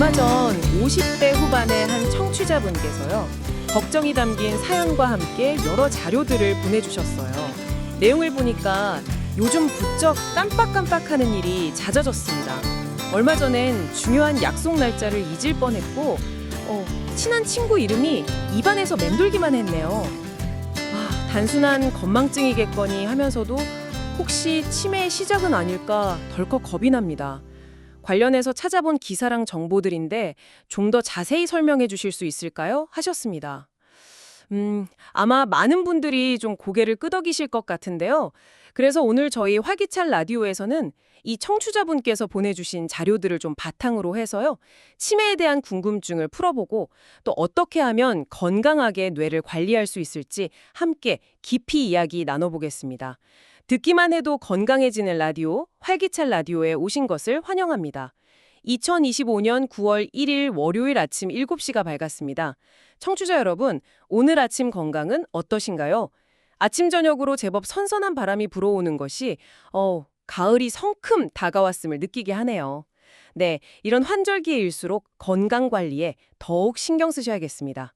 얼마 전 50대 후반의 한 청취자분께서요. 걱정이 담긴 사연과 함께 여러 자료들을 보내주셨어요. 내용을 보니까 요즘 부쩍 깜빡깜빡하는 일이 잦아졌습니다. 얼마 전엔 중요한 약속 날짜를 잊을 뻔했고 친한 친구 이름이 입안에서 맴돌기만 했네요. 단순한 건망증이겠거니 하면서도 혹시 치매의 시작은 아닐까 덜컥 겁이 납니다. 관련해서 찾아본 기사랑 정보들인데 좀 더 자세히 설명해 주실 수 있을까요? 하셨습니다. 아마 많은 분들이 좀 고개를 끄덕이실 것 같은데요. 그래서 오늘 저희 활기찬 라디오에서는 이 청취자분께서 보내주신 자료들을 좀 바탕으로 해서요. 치매에 대한 궁금증을 풀어보고 또 어떻게 하면 건강하게 뇌를 관리할 수 있을지 함께 깊이 이야기 나눠보겠습니다. 듣기만 해도 건강해지는 라디오, 활기찬 라디오에 오신 것을 환영합니다. 2025년 9월 1일 월요일 아침 7시가 밝았습니다. 청취자 여러분, 오늘 아침 건강은 어떠신가요? 아침 저녁으로 제법 선선한 바람이 불어오는 것이 가을이 성큼 다가왔음을 느끼게 하네요. 네, 이런 환절기일수록 건강 관리에 더욱 신경 쓰셔야겠습니다.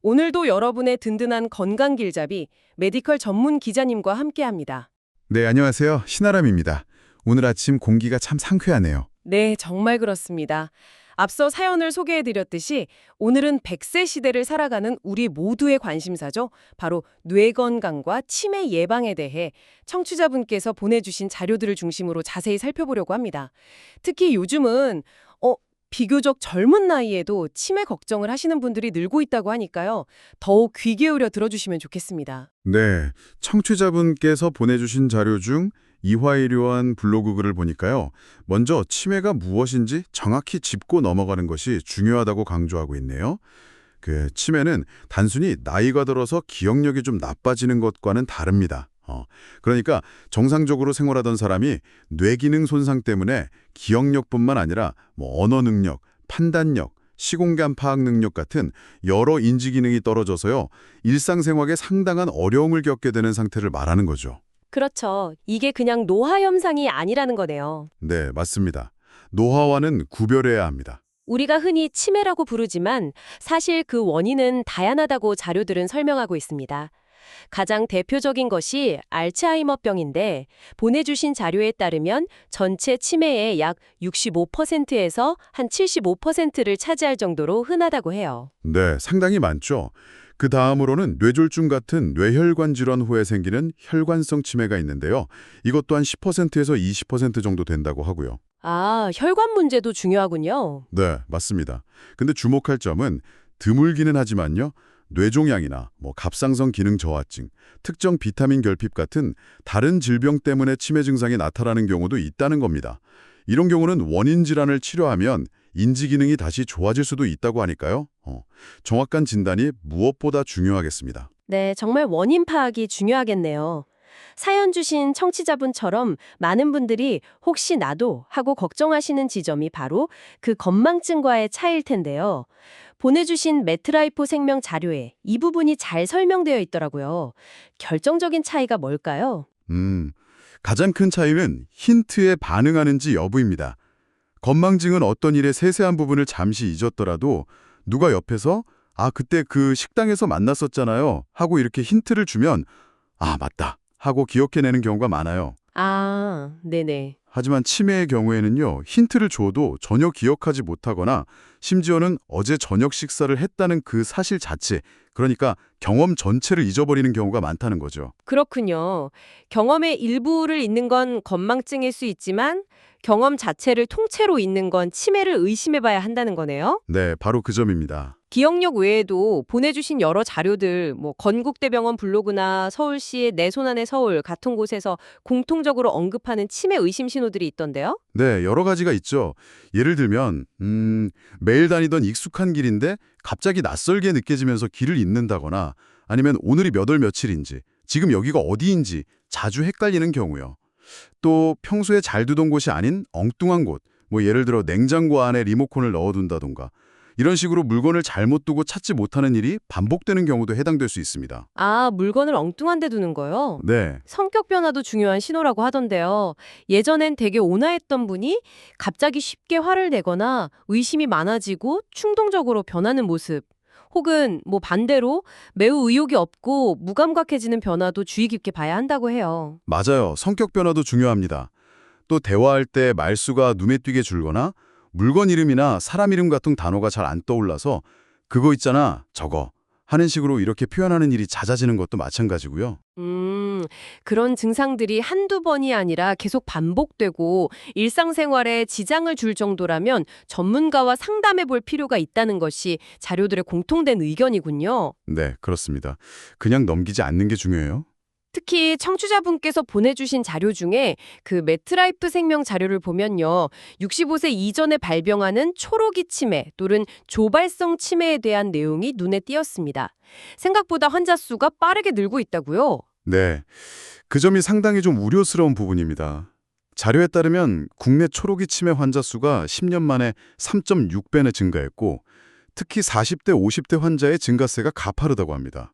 오늘도 여러분의 든든한 건강 길잡이 메디컬 전문 기자님과 함께합니다. 네, 안녕하세요. 신아람입니다. 오늘 아침 공기가 참 상쾌하네요. 네, 정말 그렇습니다. 앞서 사연을 소개해드렸듯이 오늘은 100세 시대를 살아가는 우리 모두의 관심사죠. 바로 뇌 건강과 치매 예방에 대해 청취자분께서 보내주신 자료들을 중심으로 자세히 살펴보려고 합니다. 특히 요즘은 비교적 젊은 나이에도 치매 걱정을 하시는 분들이 늘고 있다고 하니까요. 더욱 귀 기울여 들어주시면 좋겠습니다. 네, 청취자분께서 보내주신 자료 중 이화의료원 블로그 글을 보니까요. 먼저 치매가 무엇인지 정확히 짚고 넘어가는 것이 중요하다고 강조하고 있네요. 치매는 단순히 나이가 들어서 기억력이 좀 나빠지는 것과는 다릅니다. 그러니까 정상적으로 생활하던 사람이 뇌기능 손상 때문에 기억력뿐만 아니라 언어 능력, 판단력, 시공간 파악 능력 같은 여러 인지 기능이 떨어져서요. 일상생활에 상당한 어려움을 겪게 되는 상태를 말하는 거죠. 그렇죠. 이게 그냥 노화 현상이 아니라는 거네요. 네, 맞습니다. 노화와는 구별해야 합니다. 우리가 흔히 치매라고 부르지만 사실 그 원인은 다양하다고 자료들은 설명하고 있습니다. 가장 대표적인 것이 알츠하이머병인데 보내주신 자료에 따르면 전체 치매의 약 65%에서 한 75%를 차지할 정도로 흔하다고 해요. 네, 상당히 많죠. 그 다음으로는 뇌졸중 같은 뇌혈관 질환 후에 생기는 혈관성 치매가 있는데요. 이것 또한 10%에서 20% 정도 된다고 하고요. 혈관 문제도 중요하군요. 네, 맞습니다. 근데 주목할 점은 드물기는 하지만요. 뇌종양이나 갑상선 기능 저하증, 특정 비타민 결핍 같은 다른 질병 때문에 치매 증상이 나타나는 경우도 있다는 겁니다. 이런 경우는 원인 질환을 치료하면 인지 기능이 다시 좋아질 수도 있다고 하니까요. 정확한 진단이 무엇보다 중요하겠습니다. 네, 정말 원인 파악이 중요하겠네요. 사연 주신 청취자분처럼 많은 분들이 혹시 나도 하고 걱정하시는 지점이 바로 그 건망증과의 차이일 텐데요. 보내주신 매트라이프 생명 자료에 이 부분이 잘 설명되어 있더라고요. 결정적인 차이가 뭘까요? 가장 큰 차이는 힌트에 반응하는지 여부입니다. 건망증은 어떤 일의 세세한 부분을 잠시 잊었더라도 누가 옆에서 그때 그 식당에서 만났었잖아요 하고 이렇게 힌트를 주면 맞다 하고 기억해내는 경우가 많아요. 네네. 하지만 치매의 경우에는요. 힌트를 줘도 전혀 기억하지 못하거나 심지어는 어제 저녁 식사를 했다는 그 사실 자체, 그러니까 경험 전체를 잊어버리는 경우가 많다는 거죠. 그렇군요. 경험의 일부를 잊는 건 건망증일 수 있지만 경험 자체를 통째로 잊는 건 치매를 의심해봐야 한다는 거네요. 네, 바로 그 점입니다. 기억력 외에도 보내주신 여러 자료들, 건국대병원 블로그나 서울시의 내 손안의 서울 같은 곳에서 공통적으로 언급하는 치매 의심 신호들이 있던데요? 네, 여러 가지가 있죠. 예를 들면 매일 다니던 익숙한 길인데 갑자기 낯설게 느껴지면서 길을 잃는다거나 아니면 오늘이 몇 월 며칠인지, 지금 여기가 어디인지 자주 헷갈리는 경우요. 또 평소에 잘 두던 곳이 아닌 엉뚱한 곳, 예를 들어 냉장고 안에 리모컨을 넣어둔다던가 이런 식으로 물건을 잘못 두고 찾지 못하는 일이 반복되는 경우도 해당될 수 있습니다. 아, 물건을 엉뚱한 데 두는 거요? 네, 성격 변화도 중요한 신호라고 하던데요. 예전엔 되게 온화했던 분이 갑자기 쉽게 화를 내거나 의심이 많아지고 충동적으로 변하는 모습. 혹은 뭐 반대로 매우 의욕이 없고 무감각해지는 변화도 주의 깊게 봐야 한다고 해요. 맞아요. 성격 변화도 중요합니다. 또 대화할 때 말수가 눈에 띄게 줄거나 물건 이름이나 사람 이름 같은 단어가 잘 안 떠올라서 그거 있잖아, 저거 하는 식으로 이렇게 표현하는 일이 잦아지는 것도 마찬가지고요. 그런 증상들이 한두 번이 아니라 계속 반복되고 일상생활에 지장을 줄 정도라면 전문가와 상담해 볼 필요가 있다는 것이 자료들의 공통된 의견이군요. 네, 그렇습니다. 그냥 넘기지 않는 게 중요해요. 특히 청취자분께서 보내주신 자료 중에 그 매트라이프 생명 자료를 보면요. 65세 이전에 발병하는 초록이 치매 또는 조발성 치매에 대한 내용이 눈에 띄었습니다. 생각보다 환자 수가 빠르게 늘고 있다고요? 네, 그 점이 상당히 좀 우려스러운 부분입니다. 자료에 따르면 국내 초록이 치매 환자 수가 10년 만에 3.6배나 증가했고 특히 40대, 50대 환자의 증가세가 가파르다고 합니다.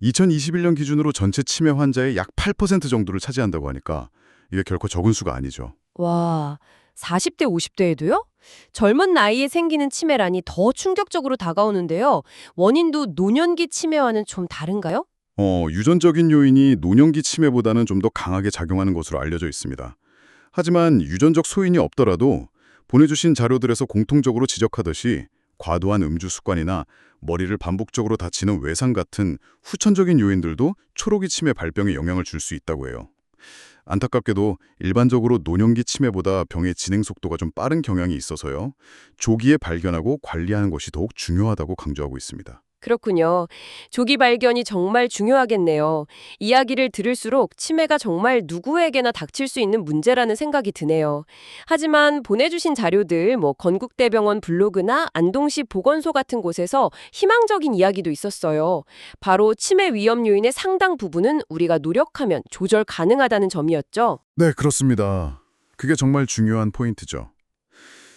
2021년 기준으로 전체 치매 환자의 약 8% 정도를 차지한다고 하니까 이게 결코 적은 수가 아니죠. 와, 40대, 50대에도요? 젊은 나이에 생기는 치매라니 더 충격적으로 다가오는데요. 원인도 노년기 치매와는 좀 다른가요? 유전적인 요인이 노년기 치매보다는 좀 더 강하게 작용하는 것으로 알려져 있습니다. 하지만 유전적 소인이 없더라도 보내주신 자료들에서 공통적으로 지적하듯이 과도한 음주 습관이나 머리를 반복적으로 다치는 외상 같은 후천적인 요인들도 초록이 치매 발병에 영향을 줄 수 있다고 해요. 안타깝게도 일반적으로 노년기 치매보다 병의 진행 속도가 좀 빠른 경향이 있어서요. 조기에 발견하고 관리하는 것이 더욱 중요하다고 강조하고 있습니다. 그렇군요. 조기 발견이 정말 중요하겠네요. 이야기를 들을수록 치매가 정말 누구에게나 닥칠 수 있는 문제라는 생각이 드네요. 하지만 보내주신 자료들, 건국대병원 블로그나 안동시 보건소 같은 곳에서 희망적인 이야기도 있었어요. 바로 치매 위험 요인의 상당 부분은 우리가 노력하면 조절 가능하다는 점이었죠. 네, 그렇습니다. 그게 정말 중요한 포인트죠.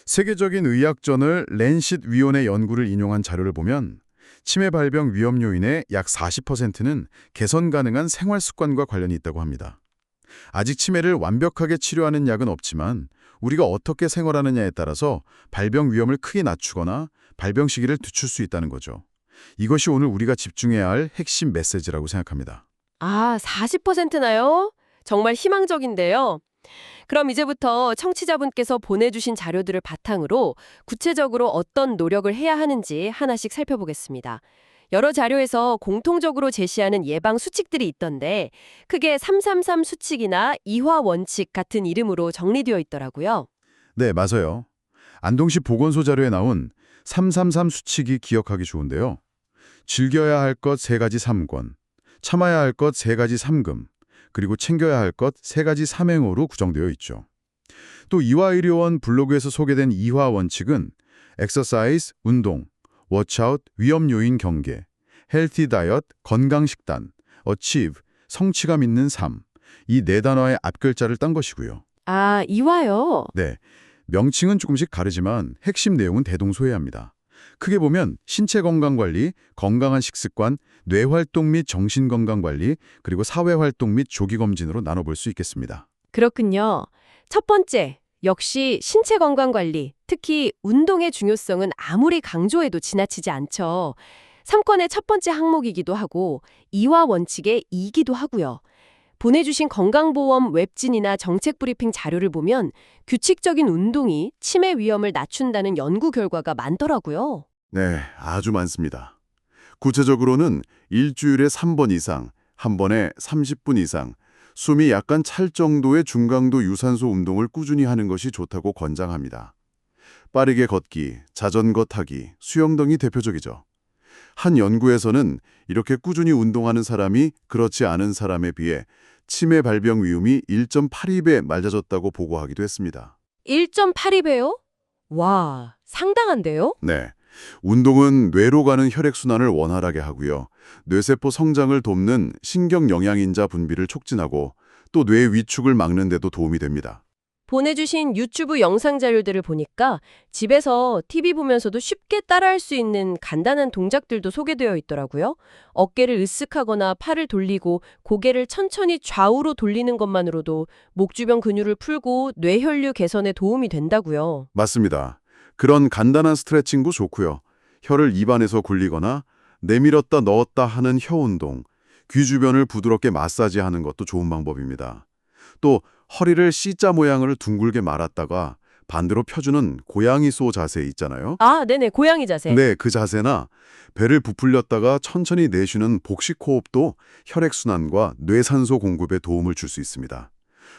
세계적인 의학저널 랜싯 위원회 연구를 인용한 자료를 보면 치매 발병 위험 요인의 약 40%는 개선 가능한 생활 습관과 관련이 있다고 합니다. 아직 치매를 완벽하게 치료하는 약은 없지만 우리가 어떻게 생활하느냐에 따라서 발병 위험을 크게 낮추거나 발병 시기를 늦출 수 있다는 거죠. 이것이 오늘 우리가 집중해야 할 핵심 메시지라고 생각합니다. 아, 40%나요? 정말 희망적인데요. 그럼 이제부터 청취자분께서 보내주신 자료들을 바탕으로 구체적으로 어떤 노력을 해야 하는지 하나씩 살펴보겠습니다. 여러 자료에서 공통적으로 제시하는 예방 수칙들이 있던데 크게 333 수칙이나 이화 원칙 같은 이름으로 정리되어 있더라고요. 네, 맞아요. 안동시 보건소 자료에 나온 333 수칙이 기억하기 좋은데요. 즐겨야 할 것 3가지 3권, 참아야 할 것 3가지 3금, 그리고 챙겨야 할 것 3가지 3행어로 구성되어 있죠. 또 이화의료원 블로그에서 소개된 이화 원칙은 exercise, 운동, watch out, 위험 요인 경계, healthy diet, 건강 식단, achieve, 성취감 있는 삶, 이 4단어의 앞글자를 딴 것이고요. 아, 이화요? 네, 명칭은 조금씩 다르지만 핵심 내용은 대동소이합니다. 크게 보면 신체 건강관리, 건강한 식습관, 뇌활동 및 정신건강관리, 그리고 사회활동 및 조기검진으로 나눠볼 수 있겠습니다. 그렇군요. 첫 번째, 역시 신체 건강 관리, 특히 운동의 중요성은 아무리 강조해도 지나치지 않죠. 3권의 첫 번째 항목이기도 하고 이화 원칙의 2기도 하고요. 보내주신 건강보험 웹진이나 정책 브리핑 자료를 보면 규칙적인 운동이 치매 위험을 낮춘다는 연구 결과가 많더라고요. 네, 아주 많습니다. 구체적으로는 일주일에 3번 이상, 한 번에 30분 이상, 숨이 약간 찰 정도의 중강도 유산소 운동을 꾸준히 하는 것이 좋다고 권장합니다. 빠르게 걷기, 자전거 타기, 수영 등이 대표적이죠. 한 연구에서는 이렇게 꾸준히 운동하는 사람이 그렇지 않은 사람에 비해 치매 발병 위험이 1.82배 낮아졌다고 보고하기도 했습니다. 1.82배요? 와, 상당한데요? 네. 운동은 뇌로 가는 혈액순환을 원활하게 하고요. 뇌세포 성장을 돕는 신경 영양인자 분비를 촉진하고 또 뇌 위축을 막는 데도 도움이 됩니다. 보내주신 유튜브 영상 자료들을 보니까 집에서 TV 보면서도 쉽게 따라할 수 있는 간단한 동작들도 소개되어 있더라고요. 어깨를 으쓱하거나 팔을 돌리고 고개를 천천히 좌우로 돌리는 것만으로도 목 주변 근육을 풀고 뇌혈류 개선에 도움이 된다고요. 맞습니다. 그런 간단한 스트레칭도 좋고요. 혀를 입안에서 굴리거나 내밀었다 넣었다 하는 혀 운동, 귀 주변을 부드럽게 마사지하는 것도 좋은 방법입니다. 또 허리를 C자 모양을 둥글게 말았다가 반대로 펴주는 고양이 소 자세 있잖아요. 아, 네네. 고양이 자세. 네, 그 자세나 배를 부풀렸다가 천천히 내쉬는 복식 호흡도 혈액순환과 뇌산소 공급에 도움을 줄 수 있습니다.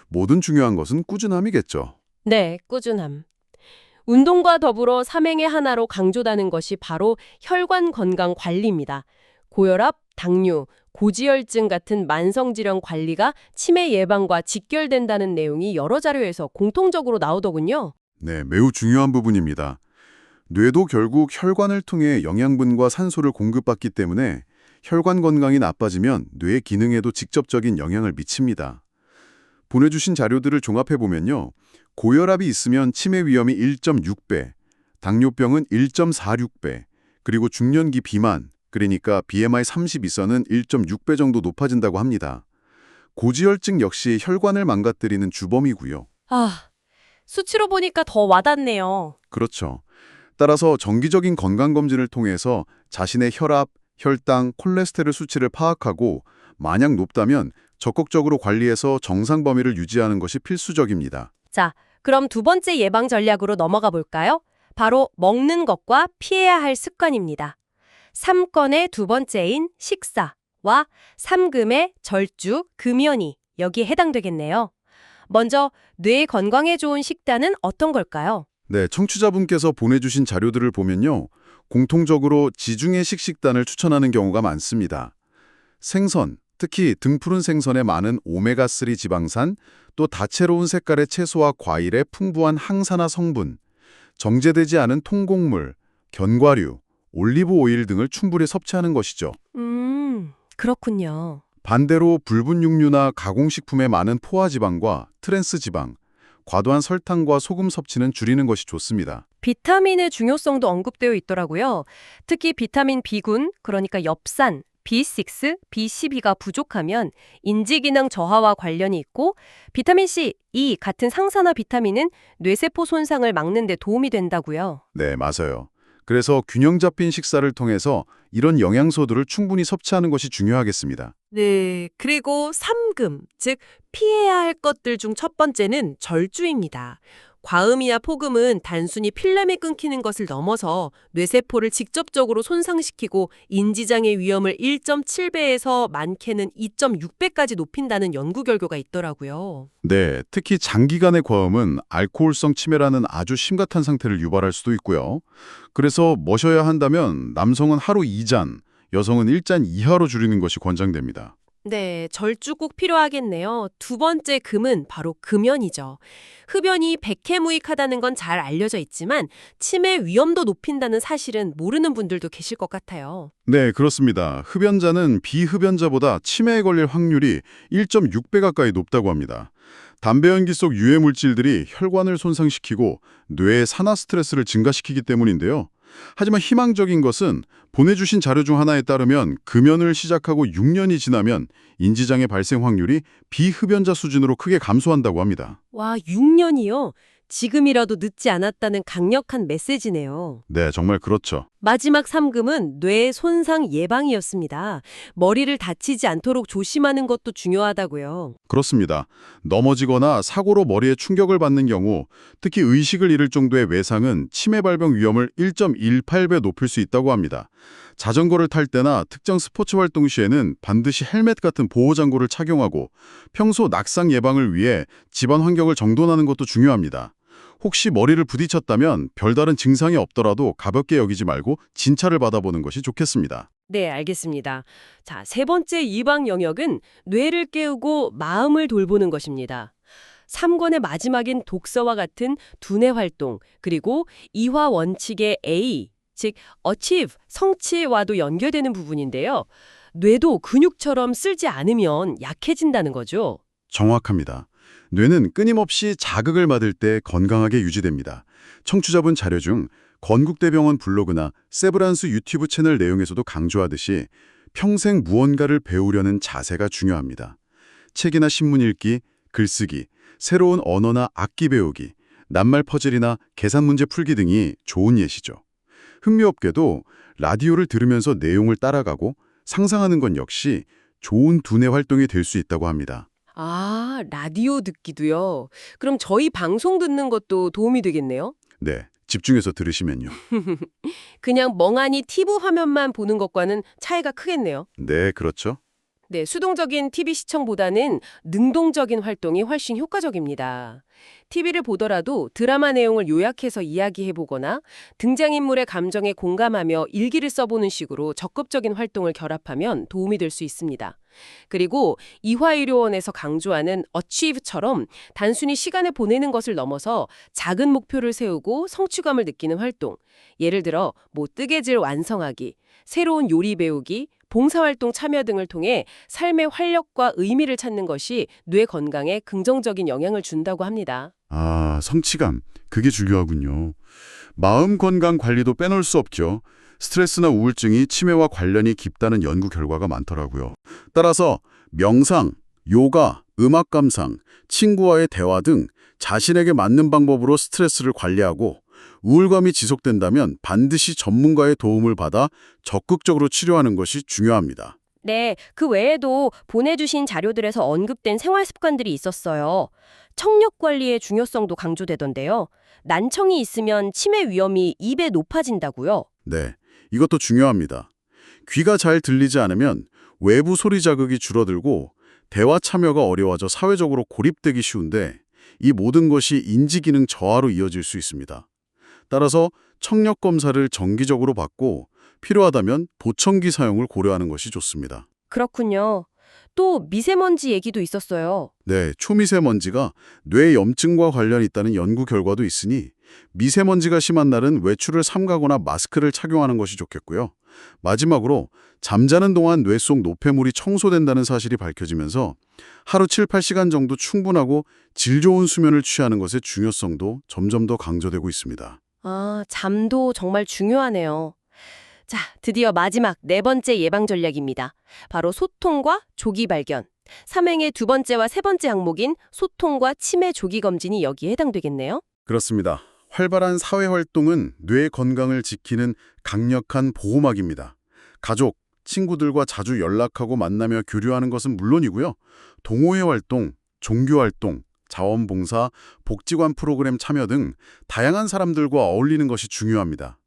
모든 중요한 것은 꾸준함이겠죠. 네, 꾸준함. 운동과 더불어 삼행의 하나로 강조되는 것이 바로 혈관 건강 관리입니다. 고혈압, 당뇨, 고지혈증 같은 만성질환 관리가 치매 예방과 직결된다는 내용이 여러 자료에서 공통적으로 나오더군요. 네, 매우 중요한 부분입니다. 뇌도 결국 혈관을 통해 영양분과 산소를 공급받기 때문에 혈관 건강이 나빠지면 뇌 기능에도 직접적인 영향을 미칩니다. 보내주신 자료들을 종합해보면요. 고혈압이 있으면 치매 위험이 1.6배, 당뇨병은 1.46배, 그리고 중년기 비만, 그러니까 BMI 30 이상은 1.6배 정도 높아진다고 합니다. 고지혈증 역시 혈관을 망가뜨리는 주범이고요. 아, 수치로 보니까 더 와닿네요. 그렇죠. 따라서 정기적인 건강검진을 통해서 자신의 혈압, 혈당, 콜레스테롤 수치를 파악하고 만약 높다면 적극적으로 관리해서 정상 범위를 유지하는 것이 필수적입니다. 자, 그럼 두 번째 예방 전략으로 넘어가 볼까요? 바로 먹는 것과 피해야 할 습관입니다. 3건의 두 번째인 식사와 3금의 절주, 금연이 여기에 해당되겠네요. 먼저 뇌 건강에 좋은 식단은 어떤 걸까요? 네, 청취자분께서 보내주신 자료들을 보면요. 공통적으로 지중해식 식단을 추천하는 경우가 많습니다. 생선, 특히 등푸른 생선에 많은 오메가3 지방산, 또 다채로운 색깔의 채소와 과일에 풍부한 항산화 성분, 정제되지 않은 통곡물, 견과류, 올리브 오일 등을 충분히 섭취하는 것이죠. 그렇군요. 반대로 붉은 육류나 가공식품에 많은 포화지방과 트랜스지방, 과도한 설탕과 소금 섭취는 줄이는 것이 좋습니다. 비타민의 중요성도 언급되어 있더라고요. 특히 비타민 B군, 그러니까 엽산, B6, B12가 부족하면 인지기능 저하와 관련이 있고 비타민 C, E 같은 항산화 비타민은 뇌세포 손상을 막는 데 도움이 된다고요. 네, 맞아요. 그래서 균형 잡힌 식사를 통해서 이런 영양소들을 충분히 섭취하는 것이 중요하겠습니다. 네, 그리고 3금, 즉 피해야 할 것들 중 첫 번째는 절주입니다. 과음이나 폭음은 단순히 필름이 끊기는 것을 넘어서 뇌세포를 직접적으로 손상시키고 인지장애 위험을 1.7배에서 많게는 2.6배까지 높인다는 연구 결과가 있더라고요. 네, 특히 장기간의 과음은 알코올성 치매라는 아주 심각한 상태를 유발할 수도 있고요. 그래서 마셔야 한다면 남성은 하루 2잔, 여성은 1잔 이하로 줄이는 것이 권장됩니다. 네, 절주 꼭 필요하겠네요. 두 번째 금은 바로 금연이죠. 흡연이 백해무익하다는 건 잘 알려져 있지만 치매 위험도 높인다는 사실은 모르는 분들도 계실 것 같아요. 네, 그렇습니다. 흡연자는 비흡연자보다 치매에 걸릴 확률이 1.6배 가까이 높다고 합니다. 담배 연기 속 유해 물질들이 혈관을 손상시키고 뇌의 산화 스트레스를 증가시키기 때문인데요. 하지만 희망적인 것은 보내주신 자료 중 하나에 따르면 금연을 시작하고 6년이 지나면 인지장애 발생 확률이 비흡연자 수준으로 크게 감소한다고 합니다. 와, 6년이요? 지금이라도 늦지 않았다는 강력한 메시지네요. 네, 정말 그렇죠. 마지막 3금은 뇌 손상 예방이었습니다. 머리를 다치지 않도록 조심하는 것도 중요하다고요. 그렇습니다. 넘어지거나 사고로 머리에 충격을 받는 경우, 특히 의식을 잃을 정도의 외상은 치매 발병 위험을 1.18배 높일 수 있다고 합니다. 자전거를 탈 때나 특정 스포츠 활동 시에는 반드시 헬멧 같은 보호장구를 착용하고 평소 낙상 예방을 위해 집안 환경을 정돈하는 것도 중요합니다. 혹시 머리를 부딪혔다면 별다른 증상이 없더라도 가볍게 여기지 말고 진찰을 받아보는 것이 좋겠습니다. 네, 알겠습니다. 자, 세 번째 예방 영역은 뇌를 깨우고 마음을 돌보는 것입니다. 3권의 마지막인 독서와 같은 두뇌 활동, 그리고 이화 원칙의 A, 즉 achieve, 성취와도 연결되는 부분인데요. 뇌도 근육처럼 쓸지 않으면 약해진다는 거죠. 정확합니다. 뇌는 끊임없이 자극을 받을 때 건강하게 유지됩니다. 청취자분 자료 중 건국대병원 블로그나 세브란스 유튜브 채널 내용에서도 강조하듯이 평생 무언가를 배우려는 자세가 중요합니다. 책이나 신문 읽기, 글쓰기, 새로운 언어나 악기 배우기, 낱말 퍼즐이나 계산 문제 풀기 등이 좋은 예시죠. 흥미롭게도 라디오를 들으면서 내용을 따라가고 상상하는 건 역시 좋은 두뇌 활동이 될 수 있다고 합니다. 아, 라디오 듣기도요. 그럼 저희 방송 듣는 것도 도움이 되겠네요. 네, 집중해서 들으시면요. 그냥 멍하니 TV 화면만 보는 것과는 차이가 크겠네요. 네, 그렇죠. 네, 수동적인 TV 시청보다는 능동적인 활동이 훨씬 효과적입니다. TV를 보더라도 드라마 내용을 요약해서 이야기해보거나 등장인물의 감정에 공감하며 일기를 써보는 식으로 적극적인 활동을 결합하면 도움이 될 수 있습니다. 그리고 이화의료원에서 강조하는 achieve처럼 단순히 시간을 보내는 것을 넘어서 작은 목표를 세우고 성취감을 느끼는 활동, 예를 들어 뜨개질 완성하기, 새로운 요리 배우기, 봉사활동 참여 등을 통해 삶의 활력과 의미를 찾는 것이 뇌 건강에 긍정적인 영향을 준다고 합니다. 아, 성취감. 그게 중요하군요. 마음 건강 관리도 빼놓을 수 없죠. 스트레스나 우울증이 치매와 관련이 깊다는 연구 결과가 많더라고요. 따라서 명상, 요가, 음악 감상, 친구와의 대화 등 자신에게 맞는 방법으로 스트레스를 관리하고 우울감이 지속된다면 반드시 전문가의 도움을 받아 적극적으로 치료하는 것이 중요합니다. 네, 그 외에도 보내주신 자료들에서 언급된 생활 습관들이 있었어요. 청력 관리의 중요성도 강조되던데요. 난청이 있으면 치매 위험이 2배 높아진다고요. 네, 이것도 중요합니다. 귀가 잘 들리지 않으면 외부 소리 자극이 줄어들고 대화 참여가 어려워져 사회적으로 고립되기 쉬운데 이 모든 것이 인지기능 저하로 이어질 수 있습니다. 따라서 청력 검사를 정기적으로 받고 필요하다면 보청기 사용을 고려하는 것이 좋습니다. 그렇군요. 또 미세먼지 얘기도 있었어요. 네, 초미세먼지가 뇌 염증과 관련이 있다는 연구 결과도 있으니 미세먼지가 심한 날은 외출을 삼가거나 마스크를 착용하는 것이 좋겠고요. 마지막으로 잠자는 동안 뇌 속 노폐물이 청소된다는 사실이 밝혀지면서 하루 7, 8시간 정도 충분하고 질 좋은 수면을 취하는 것의 중요성도 점점 더 강조되고 있습니다. 아, 잠도 정말 중요하네요. 자, 드디어 마지막 4번째 예방 전략입니다. 바로 소통과 조기 발견. 삼행의 2번째와 3번째 항목인 소통과 치매 조기 검진이 여기에 해당되겠네요. 그렇습니다. 활발한 사회활동은 뇌 건강을 지키는 강력한 보호막입니다. 가족, 친구들과 자주 연락하고 만나며 교류하는 것은 물론이고요. 동호회 활동, 종교활동, 자원봉사, 복지관 프로그램 참여 등 다양한 사람들과 어울리는 것이 중요합니다.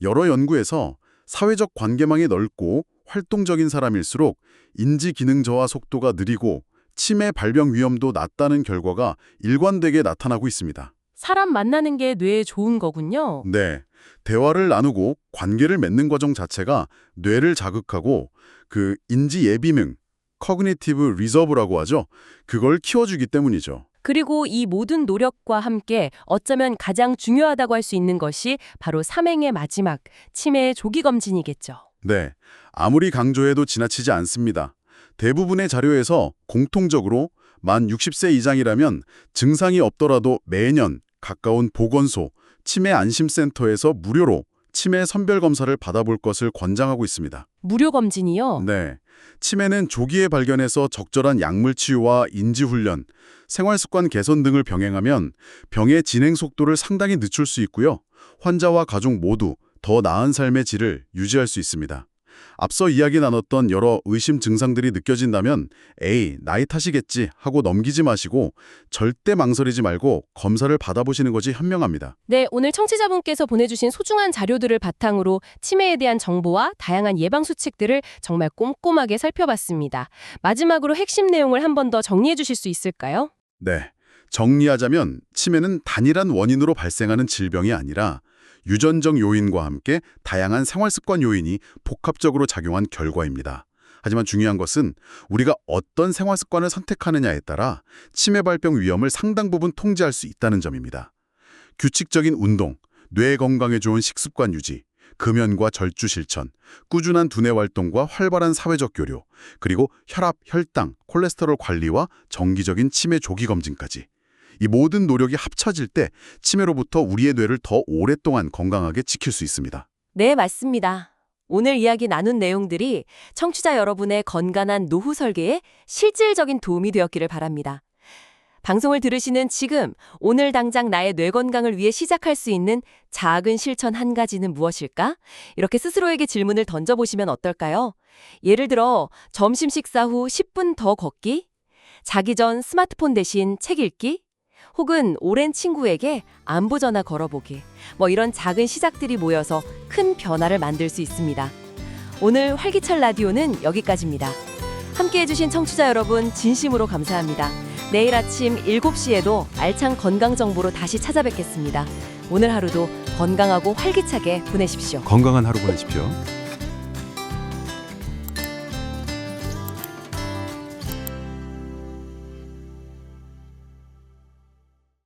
여러 연구에서 사회적 관계망이 넓고 활동적인 사람일수록 인지 기능 저하 속도가 느리고 치매 발병 위험도 낮다는 결과가 일관되게 나타나고 있습니다. 사람 만나는 게 뇌에 좋은 거군요. 네, 대화를 나누고 관계를 맺는 과정 자체가 뇌를 자극하고 그 인지 예비능, 커그니티브 리저브라고 하죠. 그걸 키워주기 때문이죠. 그리고 이 모든 노력과 함께 어쩌면 가장 중요하다고 할 수 있는 것이 바로 삼행의 마지막, 치매의 조기 검진이겠죠. 네, 아무리 강조해도 지나치지 않습니다. 대부분의 자료에서 공통적으로 만 60세 이상이라면 증상이 없더라도 매년 가까운 보건소, 치매 안심센터에서 무료로 치매 선별 검사를 받아볼 것을 권장하고 있습니다. 무료 검진이요? 네, 치매는 조기에 발견해서 적절한 약물 치유와 인지훈련, 생활습관 개선 등을 병행하면 병의 진행 속도를 상당히 늦출 수 있고요. 환자와 가족 모두 더 나은 삶의 질을 유지할 수 있습니다. 앞서 이야기 나눴던 여러 의심 증상들이 느껴진다면 에이, 나이 탓이겠지 하고 넘기지 마시고 절대 망설이지 말고 검사를 받아보시는 것이 현명합니다. 네, 오늘 청취자분께서 보내주신 소중한 자료들을 바탕으로 치매에 대한 정보와 다양한 예방 수칙들을 정말 꼼꼼하게 살펴봤습니다. 마지막으로 핵심 내용을 한 번 더 정리해 주실 수 있을까요? 네, 정리하자면 치매는 단일한 원인으로 발생하는 질병이 아니라 유전적 요인과 함께 다양한 생활습관 요인이 복합적으로 작용한 결과입니다. 하지만 중요한 것은 우리가 어떤 생활습관을 선택하느냐에 따라 치매 발병 위험을 상당 부분 통제할 수 있다는 점입니다. 규칙적인 운동, 뇌 건강에 좋은 식습관 유지, 금연과 절주 실천, 꾸준한 두뇌 활동과 활발한 사회적 교류, 그리고 혈압, 혈당, 콜레스테롤 관리와 정기적인 치매 조기 검진까지. 이 모든 노력이 합쳐질 때 치매로부터 우리의 뇌를 더 오랫동안 건강하게 지킬 수 있습니다. 네, 맞습니다. 오늘 이야기 나눈 내용들이 청취자 여러분의 건강한 노후 설계에 실질적인 도움이 되었기를 바랍니다. 방송을 들으시는 지금 오늘 당장 나의 뇌 건강을 위해 시작할 수 있는 작은 실천 한 가지는 무엇일까? 이렇게 스스로에게 질문을 던져보시면 어떨까요? 예를 들어 점심 식사 후 10분 더 걷기? 자기 전 스마트폰 대신 책 읽기? 혹은 오랜 친구에게 안부 전화 걸어보기. 이런 작은 시작들이 모여서 큰 변화를 만들 수 있습니다. 오늘 활기찬 라디오는 여기까지입니다. 함께해 주신 청취자 여러분 진심으로 감사합니다. 내일 아침 7시에도 알찬 건강 정보로 다시 찾아뵙겠습니다. 오늘 하루도 건강하고 활기차게 보내십시오. 건강한 하루 보내십시오.